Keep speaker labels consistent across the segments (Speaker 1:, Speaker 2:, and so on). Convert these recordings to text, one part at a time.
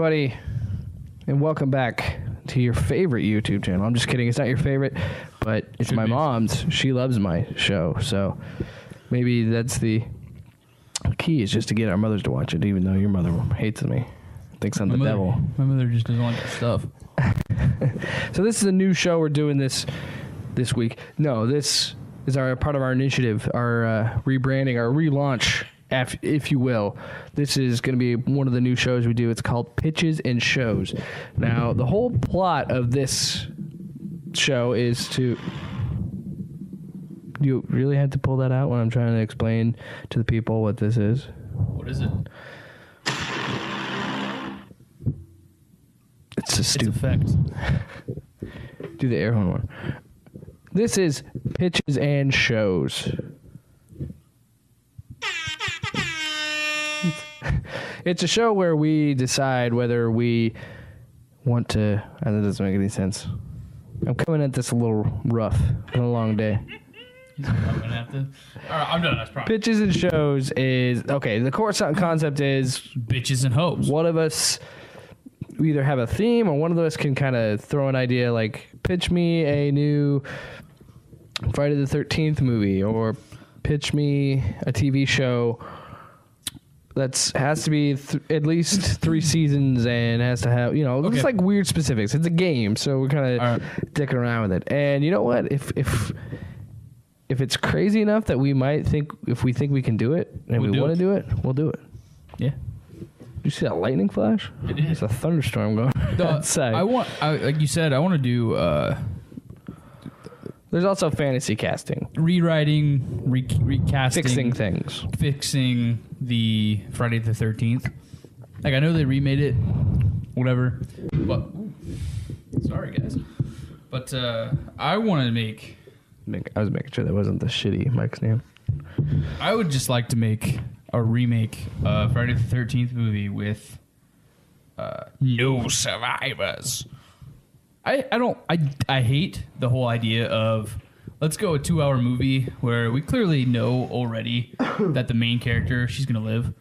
Speaker 1: everybody, and welcome back to your favorite YouTube channel. I'm just kidding. It's not your favorite, but it's my mom's. She loves my show, so maybe that's the key is just to get our mothers to watch it, even though your mother hates me, thinks I'm the devil.
Speaker 2: My mother just doesn't like the stuff.
Speaker 1: So this is a new show we're doing this week. No, this is part of our initiative, our rebranding, our relaunch, if you will. This is going to be one of the new shows we do. It's called Pitches and Shows. Now, the whole plot of this show is to... You really had to pull that out when I'm trying to explain to the people what this is?
Speaker 2: What is it?
Speaker 1: It's a stupid
Speaker 2: effect.
Speaker 1: Do the air horn one. This is Pitches and Shows. It's a show where we decide whether we want to... That doesn't make any sense. I'm coming at this a little rough. It's been a long day.
Speaker 2: All right, I'm done. That's probably.
Speaker 1: Pitches and Shows is... Okay, the core concept is...
Speaker 2: Bitches and hoes.
Speaker 1: One of us... We either have a theme, or one of us can kind of throw an idea like, pitch me a new Friday the 13th movie, or pitch me a TV show that has to be at least 3 seasons and has to have, it's like weird specifics. It's a game, so we're kind of dicking around with it. And you know what? If it's crazy enough that we might think, if we think we can do it and we want to do it, we'll do it.
Speaker 2: Yeah.
Speaker 1: You see that lightning flash?
Speaker 2: It is.
Speaker 1: It's a thunderstorm going outside.
Speaker 2: Like you said, I want to do...
Speaker 1: There's also fantasy casting.
Speaker 2: Rewriting, recasting.
Speaker 1: Fixing things.
Speaker 2: Fixing the Friday the 13th. Like, I know they remade it, whatever. But, sorry, guys. But I wanted to make...
Speaker 1: I was making sure that wasn't the shitty Mike's name.
Speaker 2: I would just like to make a remake of Friday the 13th movie with no survivors. I hate the whole idea of let's go a 2-hour movie where we clearly know already that the main character, she's gonna live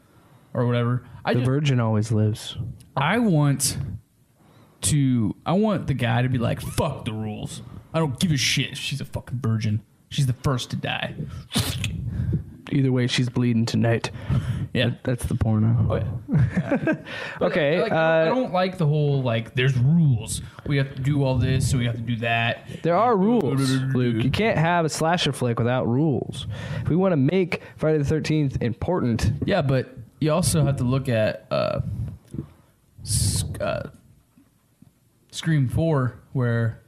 Speaker 2: or whatever.
Speaker 1: The virgin always lives.
Speaker 2: I want the guy to be like, fuck the rules. I don't give a shit if she's a fucking virgin. She's the first to die.
Speaker 1: Either way, she's bleeding tonight.
Speaker 2: Yeah.
Speaker 1: That's the porno.
Speaker 2: Oh, yeah.
Speaker 1: Okay.
Speaker 2: I don't like the whole, there's rules. We have to do all this, so we have to do that.
Speaker 1: There are rules, Luke. You can't have a slasher flick without rules. If we want to make Friday the 13th important...
Speaker 2: Yeah, but you also have to look at Scream 4, where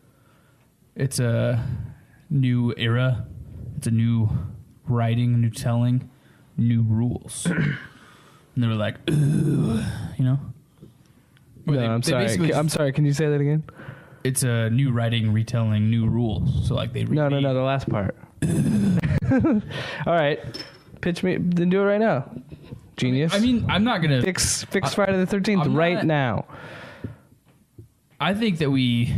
Speaker 2: it's a new era. It's a new... writing, new telling, new rules. And they were like, ooh,
Speaker 1: No, I'm sorry. I'm sorry. Can you say that again?
Speaker 2: It's a new writing, retelling, new rules. So they
Speaker 1: No, the last part. All right. Pitch me. Then do it right now. Genius.
Speaker 2: I mean, I'm not going to...
Speaker 1: Fix Friday the 13th right now.
Speaker 2: I think that we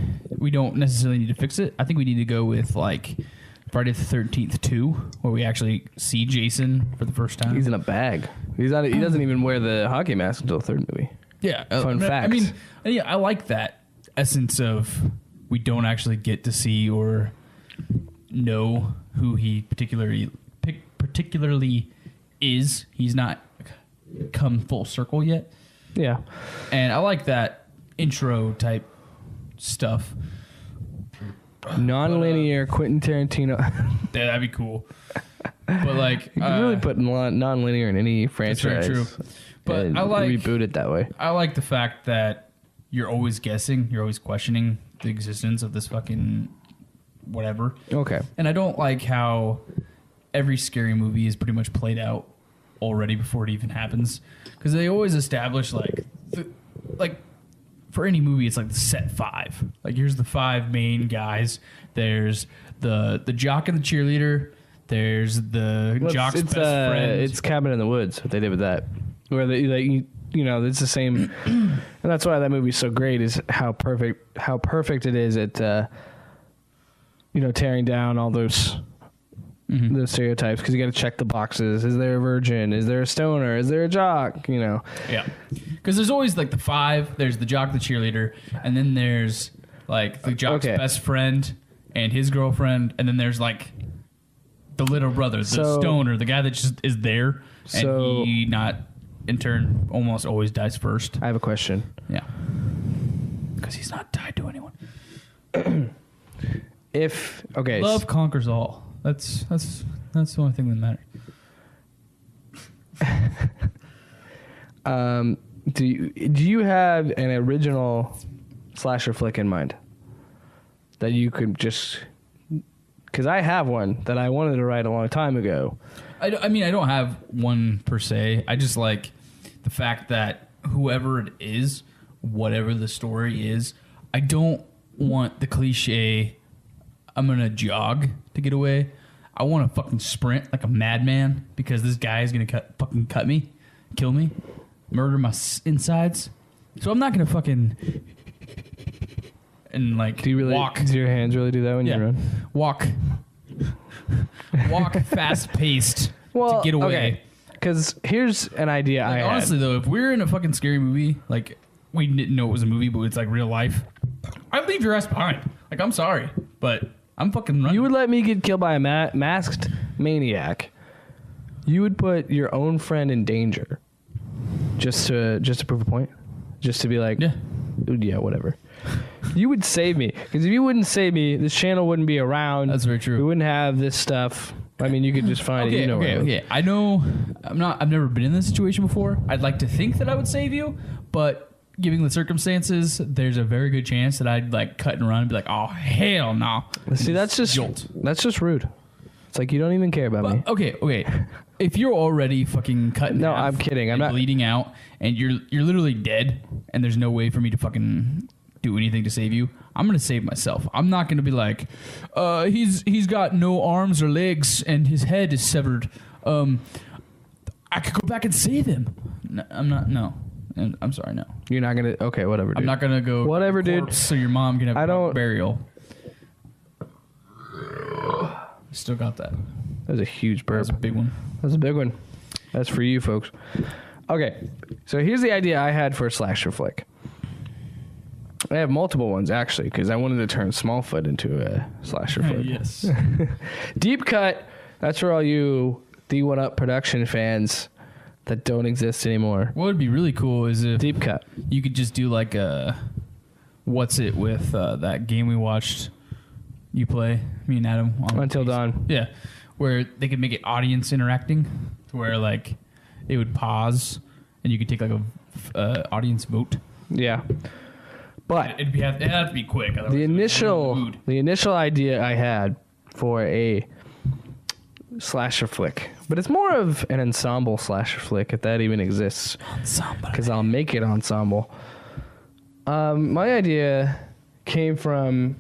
Speaker 2: don't necessarily need to fix it. I think we need to go with, Friday the 13th 2, where we actually see Jason for the first time.
Speaker 1: He's in a bag. He doesn't even wear the hockey mask until the 3rd movie.
Speaker 2: Yeah.
Speaker 1: Fun facts.
Speaker 2: I mean, I like that essence of we don't actually get to see or know who he particularly is. He's not come full circle yet.
Speaker 1: Yeah.
Speaker 2: And I like that intro type stuff.
Speaker 1: Non-linear Quentin Tarantino.
Speaker 2: Yeah, that'd be cool. But
Speaker 1: you can really put non-linear in any franchise.
Speaker 2: That's very true. But I
Speaker 1: reboot it that way.
Speaker 2: I like the fact that you're always guessing, you're always questioning the existence of this fucking whatever.
Speaker 1: Okay.
Speaker 2: And I don't like how every scary movie is pretty much played out already before it even happens, because they always establish for any movie, it's the set 5. Here's the 5 main guys. There's the jock and the cheerleader. There's the jock's best friend.
Speaker 1: It's Cabin in the Woods, what they did with that. Where it's the same. And that's why that movie's so great, is how perfect it is at, tearing down all those the stereotypes, because you got to check the boxes. Is there a virgin? Is there a stoner? Is there a jock? You know.
Speaker 2: Yeah. Because there's always like the 5. There's the jock, the cheerleader, and then there's like the jock's best friend and his girlfriend, and then there's like the little brother, the stoner, the guy that just is there, and he not in turn almost always dies first.
Speaker 1: I have a question.
Speaker 2: Yeah. Because he's not tied to anyone. Love conquers all. That's the only thing that matters.
Speaker 1: Do you have an original slasher flick in mind that you could just? Because I have one that I wanted to write a long time ago.
Speaker 2: I mean, I don't have one per se. I just like the fact that whoever it is, whatever the story is, I don't want the cliche, I'm going to jog to get away. I want to fucking sprint like a madman because this guy is going to fucking cut me, kill me, murder my insides. So I'm not going to fucking and like walk.
Speaker 1: Do your hands really do that when you run?
Speaker 2: Walk fast paced to get away.
Speaker 1: Okay. Because here's an idea I had.
Speaker 2: Honestly, though, if we're in a fucking scary movie, like we didn't know it was a movie, but it's like real life, I'd leave your ass behind. Like, I'm sorry, but I'm fucking running.
Speaker 1: You would let me get killed by a masked maniac. You would put your own friend in danger just to prove a point? Just to be like, yeah, whatever. You would save me. Because if you wouldn't save me, this channel wouldn't be around.
Speaker 2: That's very true.
Speaker 1: We wouldn't have this stuff. I mean, you could just find it.
Speaker 2: Okay. I know I've never been in this situation before. I'd like to think that I would save you, but given the circumstances, there's a very good chance that I'd like cut and run and be like, oh, hell no.
Speaker 1: See, that's just rude. It's like you don't even care about me.
Speaker 2: Okay. If you're already fucking cutting
Speaker 1: No, I'm kidding. I'm not
Speaker 2: bleeding out and you're literally dead and there's no way for me to fucking do anything to save you, I'm going to save myself. I'm not going to be like, he's got no arms or legs and his head is severed. I could go back and save him. No, I'm not. No. And I'm sorry, no.
Speaker 1: You're not going to... Okay, whatever, dude.
Speaker 2: I'm not going to go...
Speaker 1: Whatever, dude.
Speaker 2: So your mom can have a burial. Still got that.
Speaker 1: That was a huge burp.
Speaker 2: That was a big one.
Speaker 1: That was a big one. That's for you, folks. Okay, so here's the idea I had for a slasher flick. I have multiple ones, actually, because I wanted to turn Smallfoot into a slasher flick.
Speaker 2: Yes.
Speaker 1: Deep Cut. That's for all you D1 Up production fans that don't exist anymore.
Speaker 2: What would be really cool is if
Speaker 1: Deep Cut.
Speaker 2: You could just do like a what's it with that game we watched you play, me and Adam on
Speaker 1: Until Dawn.
Speaker 2: Yeah, where they could make it audience interacting to where like it would pause and you could take like a audience vote.
Speaker 1: Yeah. But
Speaker 2: it'd have to be quick.
Speaker 1: The initial idea I had for a slasher flick, but it's more of an ensemble slasher flick, if that even exists.
Speaker 2: Ensemble.
Speaker 1: Because I'll make it ensemble. My idea came from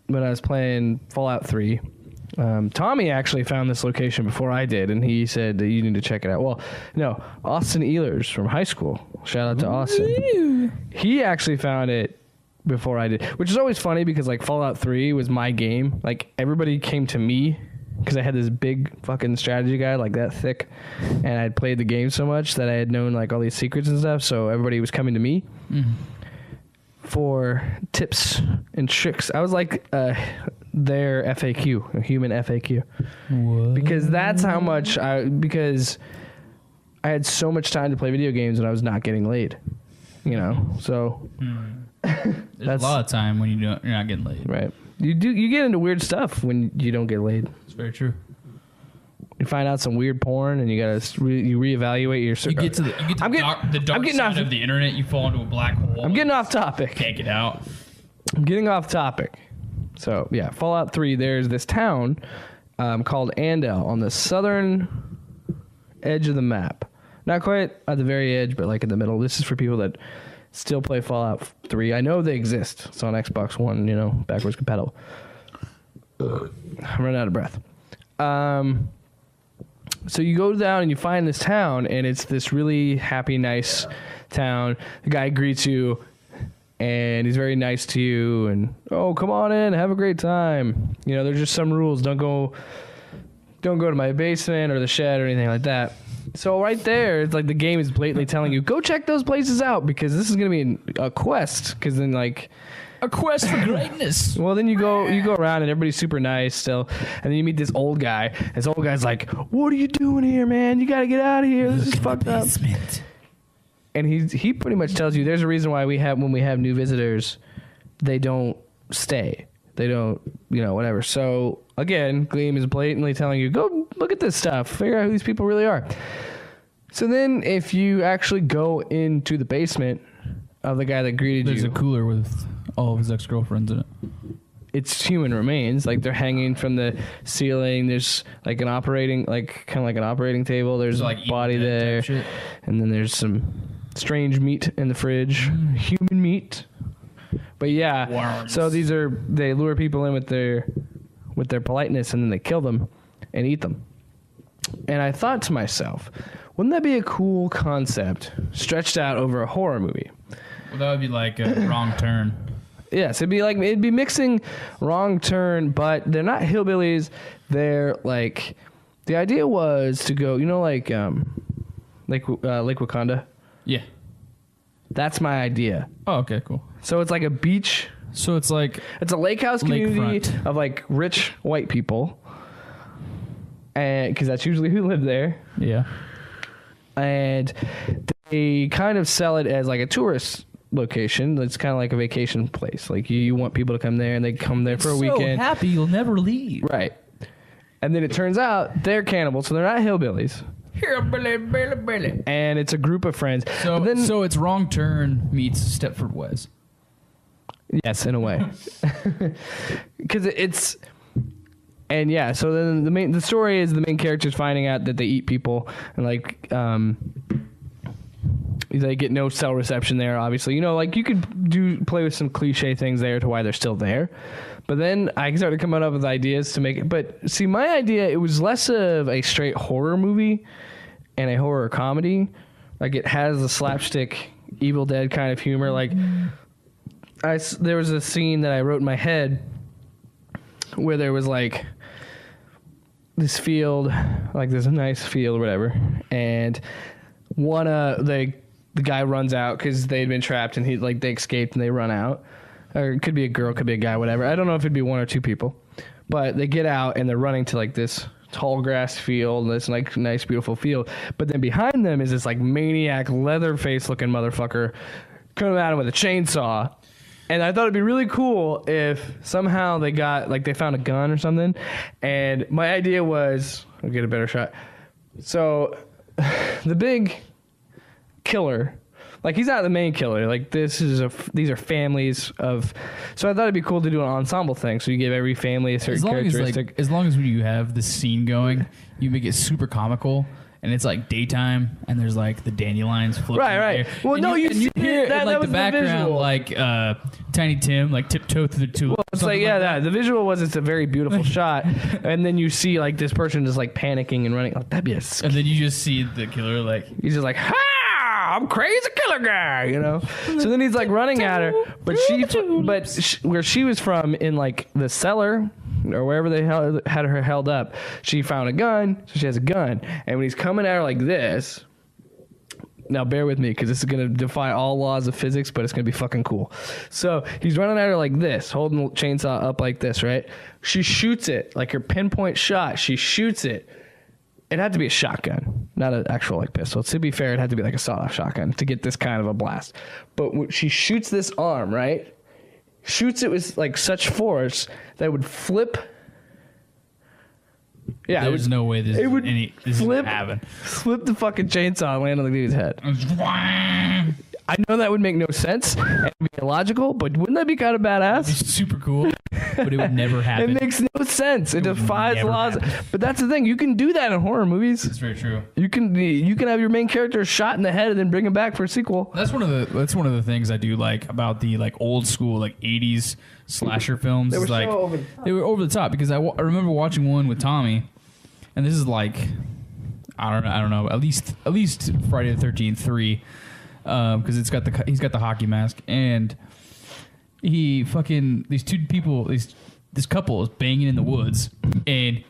Speaker 1: when I was playing Fallout 3. Tommy actually found this location before I did, and he said that you need to check it out. Well, no, Austin Ehlers from high school. Shout out to Austin. He actually found it before I did, which is always funny because like Fallout 3 was my game. Like everybody came to me because I had this big fucking strategy guide like that thick, and I'd played the game so much that I had known like all these secrets and stuff. So everybody was coming to me for tips and tricks. I was like their FAQ, a human FAQ.
Speaker 2: What?
Speaker 1: Because that's how much because I had so much time to play video games and I was not getting laid. You know, so
Speaker 2: there's a lot of time when you're not getting laid.
Speaker 1: Right. You get into weird stuff when you don't get laid.
Speaker 2: It's very true.
Speaker 1: You find out some weird porn and you gotta you reevaluate your.
Speaker 2: You get to the dark side of the internet. You fall into a black hole.
Speaker 1: I'm getting off topic.
Speaker 2: Can't get out.
Speaker 1: I'm getting off topic. So yeah, Fallout 3. There's this town called Andel on the southern edge of the map. Not quite at the very edge, but like in the middle. This is for people that still play Fallout 3. I know they exist. It's on Xbox One, you know, backwards compatible. I'm running out of breath. So you go down and you find this town, and it's this really happy, nice town. The guy greets you, and he's very nice to you, and, oh, come on in, have a great time. You know, there's just some rules. Don't go don't go to my basement or the shed or anything like that. So right there, it's like the game is blatantly telling you, go check those places out because this is going to be a quest. Because then like...
Speaker 2: A quest for greatness.
Speaker 1: Well, then you go around and everybody's super nice still. And then you meet this old guy. This old guy's like, what are you doing here, man? You got to get out of here. This is fucked up. And he pretty much tells you there's a reason why when we have new visitors, they don't stay. They don't, whatever. So, again, Gleam is blatantly telling you, go look at this stuff. Figure out who these people really are. So then if you actually go into the basement of the guy that greeted
Speaker 2: There's
Speaker 1: you.
Speaker 2: a cooler with all of his ex-girlfriends in it.
Speaker 1: It's human remains. Like, they're hanging from the ceiling. There's, like, an operating table. There's like a body there. And then there's some strange meat in the fridge. Human meat. But yeah,
Speaker 2: Worms.
Speaker 1: So they lure people in with their politeness, and then they kill them and eat them. And I thought to myself, wouldn't that be a cool concept stretched out over a horror movie?
Speaker 2: Well, that would be like a Wrong Turn.
Speaker 1: Yes, it'd be mixing Wrong Turn, but they're not hillbillies. They're like, the idea was to go, like Lake Wakanda.
Speaker 2: Yeah.
Speaker 1: That's my idea.
Speaker 2: Oh, okay, cool.
Speaker 1: So it's like a beach.
Speaker 2: So it's like
Speaker 1: it's a lake house community
Speaker 2: lakefront
Speaker 1: of like rich white people, and because that's usually who live there.
Speaker 2: Yeah.
Speaker 1: And they kind of sell it as like a tourist location. It's kind of like a vacation place. Like you want people to come there, and they come there for a weekend.
Speaker 2: So happy you'll never leave.
Speaker 1: Right. And then it turns out they're cannibals, so they're not hillbillies.
Speaker 2: Hillbilly.
Speaker 1: And it's a group of friends.
Speaker 2: So it's Wrong Turn meets Stepford Wes.
Speaker 1: Yes, in a way. Because it's... And yeah, so then the story is the main character's finding out that they eat people, and like they get no cell reception there, obviously. Like you could play with some cliche things there to why they're still there. But then I started coming up with ideas to make it. But see, my idea, it was less of a straight horror movie and a horror comedy. Like it has the slapstick Evil Dead kind of humor. Like there was a scene that I wrote in my head where there was like this field, like this nice field or whatever, and the guy runs out because they'd been trapped, and they escaped and they run out. Or it could be a girl, could be a guy, whatever. I don't know if it'd be one or two people, but they get out and they're running to like this tall grass field, this like nice beautiful field. But then behind them is this like maniac Leatherface looking motherfucker coming at him with a chainsaw. And I thought it'd be really cool if somehow they found a gun or something. And my idea was, I'll get a better shot. So the big killer, like he's not the main killer. Like these are families of. So I thought it'd be cool to do an ensemble thing. So you give every family a certain characteristic.
Speaker 2: As long as you have the scene going, you make it super comical. And it's like daytime, and there's like the dandelions floating.
Speaker 1: Right. Well, and you
Speaker 2: hear
Speaker 1: that,
Speaker 2: in like
Speaker 1: that
Speaker 2: the background, like Tiny Tim, like tiptoe through the tulips.
Speaker 1: Well, it's like the visual was it's a very beautiful shot, and then you see like this person just like panicking and running. Like, that'd be
Speaker 2: and then you just see the killer like
Speaker 1: he's just like, ha! I'm crazy killer guy, So then he's like running at her, but where she was from in like the cellar or wherever they had her held up, she found a gun, so she has a gun. And when he's coming at her like this, now bear with me because this is going to defy all laws of physics, but it's going to be fucking cool. So he's running at her like this, holding the chainsaw up like this, right? She shoots it, like her pinpoint shot. She shoots it. It had to be a shotgun, not an actual like pistol. To be fair, it had to be like a sawed-off shotgun to get this kind of a blast. But when she shoots this arm, right? Shoots it with like such force that it would flip. Yeah,
Speaker 2: there's no way this would happen.
Speaker 1: Flip the fucking chainsaw and land on the dude's head. I know that would make no sense and be illogical, but wouldn't that be kind of badass?
Speaker 2: It'd be super cool, but it would never happen.
Speaker 1: It makes no sense. It defies laws. But that's the thing. You can do that in horror movies.
Speaker 2: It's very true.
Speaker 1: You can have your main character shot in the head and then bring him back for a sequel.
Speaker 2: That's one of the things I do like about the like old school like 80s slasher films.
Speaker 1: They were
Speaker 2: like
Speaker 1: so over.
Speaker 2: They were over the top because I remember watching one with Tommy, and this is like I don't know at least Friday the 13th 3. Because he's got the hockey mask, and these two people, this couple is banging in the woods, and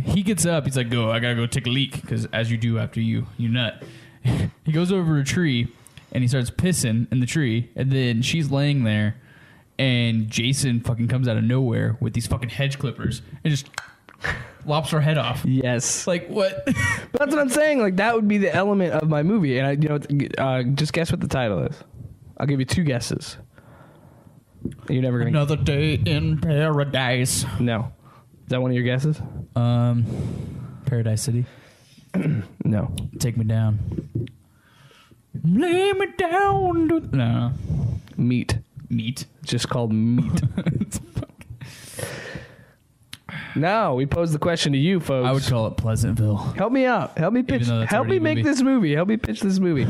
Speaker 2: He gets up. He's like, "Go! I gotta go take a leak," because as you do after you nut. He goes over a tree and he starts pissing in the tree, and then she's laying there, and Jason fucking comes out of nowhere with these fucking hedge clippers and just lops her head off.
Speaker 1: Yes.
Speaker 2: Like what?
Speaker 1: But that's what I'm saying. Like that would be the element of my movie, and just guess what the title is. I'll give you 2 guesses. You're never gonna.
Speaker 2: Another Day in Paradise.
Speaker 1: No. Is that one of your guesses?
Speaker 2: Paradise City.
Speaker 1: No.
Speaker 2: Take Me Down. Lay me down. No.
Speaker 1: Meat.
Speaker 2: Meat.
Speaker 1: It's just called Meat. No, we posed the question to you, folks.
Speaker 2: I would call it Pleasantville.
Speaker 1: Help me out. Help me pitch. Help me make this movie. Help me pitch this movie.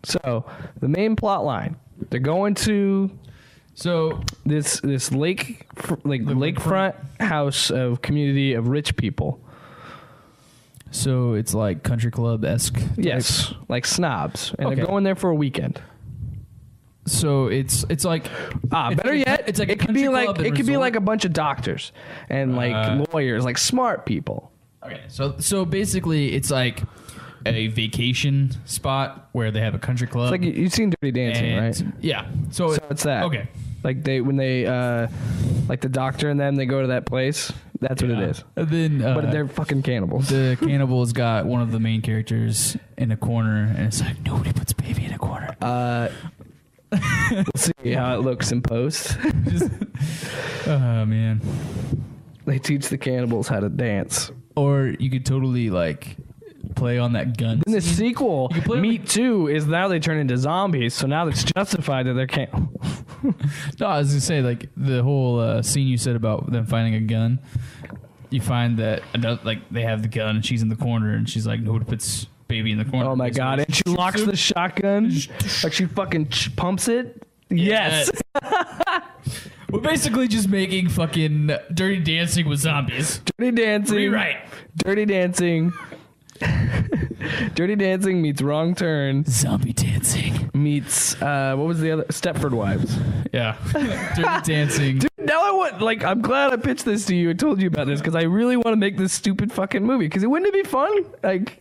Speaker 1: So the main plot line: they're going to this lakefront house of community of rich people.
Speaker 2: So it's like country club-esque.
Speaker 1: Yes, like snobs, and they're going there for a weekend.
Speaker 2: So it's like
Speaker 1: better yet,
Speaker 2: it's like
Speaker 1: it could be like a bunch of doctors and like lawyers, like smart people.
Speaker 2: Okay, so basically it's like a vacation spot where they have a country club.
Speaker 1: It's like you've seen Dirty Dancing, right?
Speaker 2: Yeah. So
Speaker 1: it's that.
Speaker 2: Okay.
Speaker 1: Like when they like the doctor and them, they go to that place. That's what it is.
Speaker 2: And then,
Speaker 1: but they're fucking cannibals.
Speaker 2: The cannibals got one of the main characters in a corner, and it's like nobody puts baby in a corner.
Speaker 1: We'll see how it looks in post.
Speaker 2: Oh man.
Speaker 1: They teach the cannibals how to dance.
Speaker 2: Or you could totally like play on that gun.
Speaker 1: In the sequel, Meat 2 is now they turn into zombies, so now it's justified that they're cannibals.
Speaker 2: No, I was gonna say like the whole scene you said about them finding a gun. You find that like they have the gun and she's in the corner and she's like nobody puts baby in the corner.
Speaker 1: Oh my god! And she locks the shotgun, like she fucking pumps it. Yes.
Speaker 2: We're basically just making fucking Dirty Dancing with zombies.
Speaker 1: Dirty Dancing.
Speaker 2: Rewrite.
Speaker 1: Dirty Dancing. Dirty Dancing meets Wrong Turn.
Speaker 2: Zombie Dancing
Speaker 1: meets what was the other? Stepford Wives.
Speaker 2: Yeah. Dirty Dancing.
Speaker 1: Dude, now I want I'm glad I pitched this to you and told you about this because I really want to make this stupid fucking movie because wouldn't it be fun?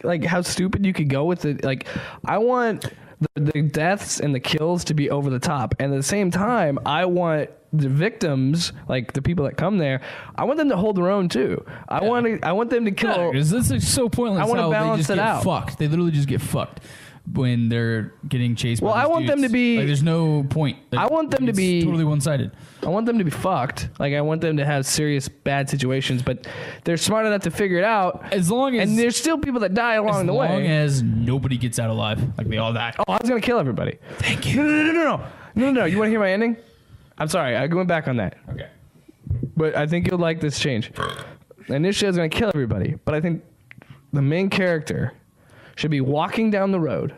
Speaker 1: Like how stupid you could go with it. Like I want the deaths and the kills to be over the top, and at the same time, I want the victims, like the people that come there, I want them to hold their own too. I want them to kill.
Speaker 2: Because this is so pointless.
Speaker 1: I want to balance it out.
Speaker 2: Fucked. They literally just get fucked when they're getting chased.
Speaker 1: Well,
Speaker 2: by
Speaker 1: I want
Speaker 2: dudes.
Speaker 1: them to be.
Speaker 2: Like, there's no point. Like,
Speaker 1: I want them to be
Speaker 2: totally one-sided.
Speaker 1: I want them to be fucked. Like I want them to have serious bad situations, but they're smart enough to figure it out.
Speaker 2: As long as
Speaker 1: and there's still people that die along the way.
Speaker 2: As long as nobody gets out alive, like they all die.
Speaker 1: Oh, I was gonna kill everybody.
Speaker 2: Thank you.
Speaker 1: No. You want to hear my ending? I'm sorry, I went back on that.
Speaker 2: Okay.
Speaker 1: But I think you'll like this change. Initially, I was going to kill everybody, but I think the main character should be walking down the road,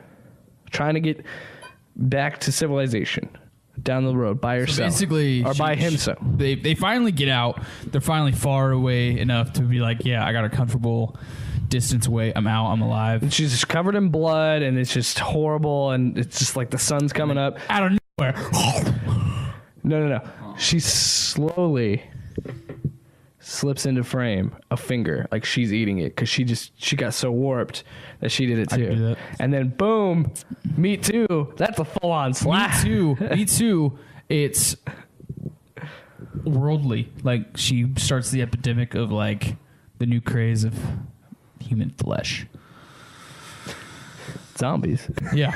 Speaker 1: trying to get back to civilization, down the road by herself.
Speaker 2: So basically,
Speaker 1: or by himself.
Speaker 2: They finally get out. They're finally far away enough to be like, yeah, I got a comfortable distance away. I'm out. I'm alive.
Speaker 1: And she's just covered in blood, and it's just horrible, and it's just like the sun's coming up.
Speaker 2: Out of nowhere.
Speaker 1: No. She slowly slips into frame a finger, like she's eating it, because she got so warped that she did it too.
Speaker 2: Do that.
Speaker 1: And then boom, Meat 2. That's a full-on slap.
Speaker 2: Me too. It's worldly. Like she starts the epidemic of like the new craze of human flesh.
Speaker 1: Zombies.
Speaker 2: Yeah.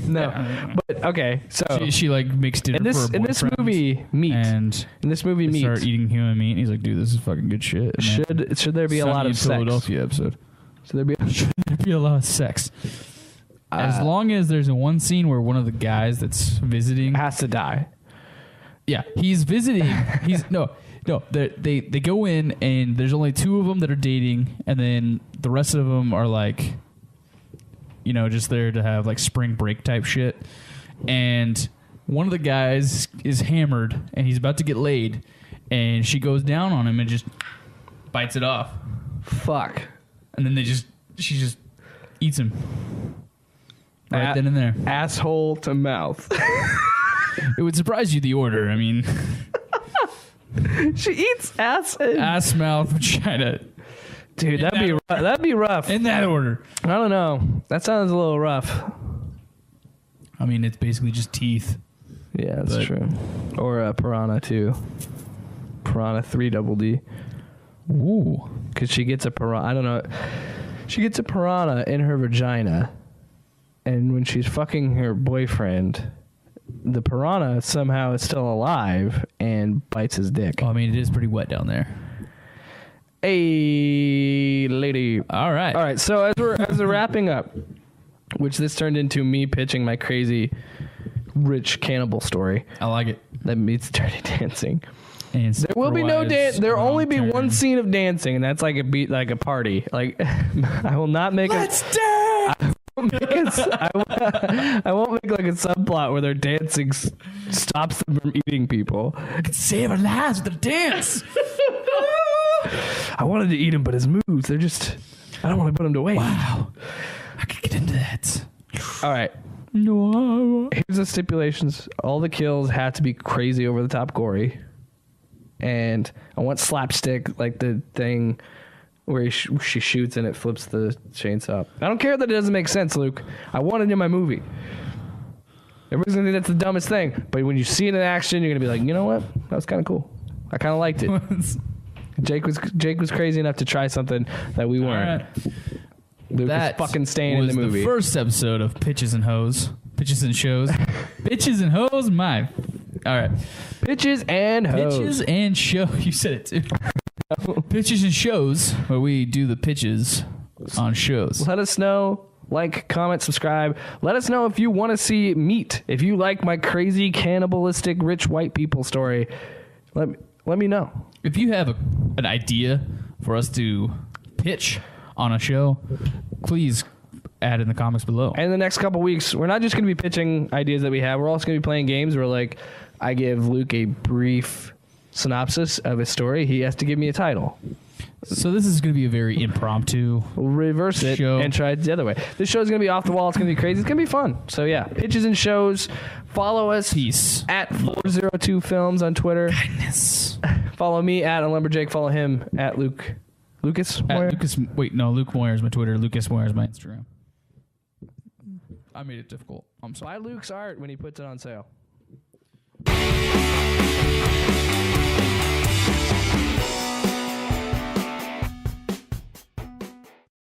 Speaker 1: No.
Speaker 2: Yeah.
Speaker 1: But okay, so
Speaker 2: she like makes dinner for her
Speaker 1: in this movie, Meat.
Speaker 2: And
Speaker 1: in this movie, Meat.
Speaker 2: Start eating human meat. And he's like, dude, this is fucking good shit.
Speaker 1: And should there be a lot of sex?
Speaker 2: Philadelphia episode.
Speaker 1: Should there
Speaker 2: be a lot of sex? As long as there's one scene where one of the guys that's visiting
Speaker 1: has to die.
Speaker 2: Yeah, he's visiting. He's no. They go in and there's only 2 of them that are dating, and then the rest of them are like, you know, just there to have like spring break type shit. And one of the guys is hammered and he's about to get laid, and she goes down on him and just bites it off.
Speaker 1: Fuck.
Speaker 2: And then she just eats him. Right then and there.
Speaker 1: Asshole to mouth.
Speaker 2: It would surprise you the order. I mean,
Speaker 1: She eats ass.
Speaker 2: Ass, mouth, vagina.
Speaker 1: Dude, that'd be rough.
Speaker 2: In that order.
Speaker 1: I don't know. That sounds a little rough.
Speaker 2: I mean, it's basically just teeth.
Speaker 1: Yeah, that's true. Or a piranha too. Piranha 3 double D.
Speaker 2: Ooh.
Speaker 1: Because she gets a piranha. I don't know. She gets a piranha in her vagina, and when she's fucking her boyfriend, the piranha somehow is still alive and bites his dick.
Speaker 2: Oh, I mean, it is pretty wet down there.
Speaker 1: Hey, lady.
Speaker 2: All right.
Speaker 1: So as we're wrapping up, which this turned into me pitching my crazy rich cannibal story.
Speaker 2: I like it.
Speaker 1: That meets Dirty Dancing.
Speaker 2: And
Speaker 1: there will be no dance. There will only be one scene of dancing, and that's like a party. Like I will not make
Speaker 2: Let's dance.
Speaker 1: I won't make like a subplot where their dancing stops them from eating people.
Speaker 2: I can save our lives with a dance.
Speaker 1: I wanted to eat him, but his moves, they're just... I don't want to put him to waste.
Speaker 2: Wow. I could get into that.
Speaker 1: All right.
Speaker 2: No.
Speaker 1: Here's the stipulations. All the kills have to be crazy over the top gory. And I want slapstick, like the thing where she shoots and it flips the chainsaw. I don't care that it doesn't make sense, Luke. I want it in my movie. Everybody's going to think that's the dumbest thing. But when you see it in action, you're going to be like, you know what? That was kind of cool. I kind of liked it. Jake was crazy enough to try something that we weren't.
Speaker 2: Right.
Speaker 1: Luke was fucking staying in the movie.
Speaker 2: The first episode of Pitches and Hoes. Pitches and Shows. Bitches and Hoes, my. All right.
Speaker 1: Pitches and Hoes.
Speaker 2: Pitches and Show. You said it too. Pitches and Shows, where we do the pitches on shows.
Speaker 1: Let us know. Like, comment, subscribe. Let us know if you want to see meat. If you like my crazy cannibalistic rich white people story, let me know.
Speaker 2: If you have an idea for us to pitch on a show, please add in the comments below.
Speaker 1: And in the next couple weeks, we're not just going to be pitching ideas that we have. We're also going to be playing games where, like, I give Luke a brief synopsis of a story. He has to give me a title.
Speaker 2: So this is going to be a very impromptu
Speaker 1: We'll reverse it
Speaker 2: show.
Speaker 1: And try it the other way. This show is going to be off the wall. It's going to be crazy. It's going to be fun. So, yeah, pitches and shows. Follow us.
Speaker 2: Peace.
Speaker 1: At 402 Films on Twitter.
Speaker 2: Kindness.
Speaker 1: Follow me at Lumberjake. Follow him at Lucas Moyer.
Speaker 2: Luke Moyer is my Twitter. Lucas Moyer is my Instagram. I made it difficult. I'm sorry.
Speaker 1: Buy Luke's art when he puts it on sale.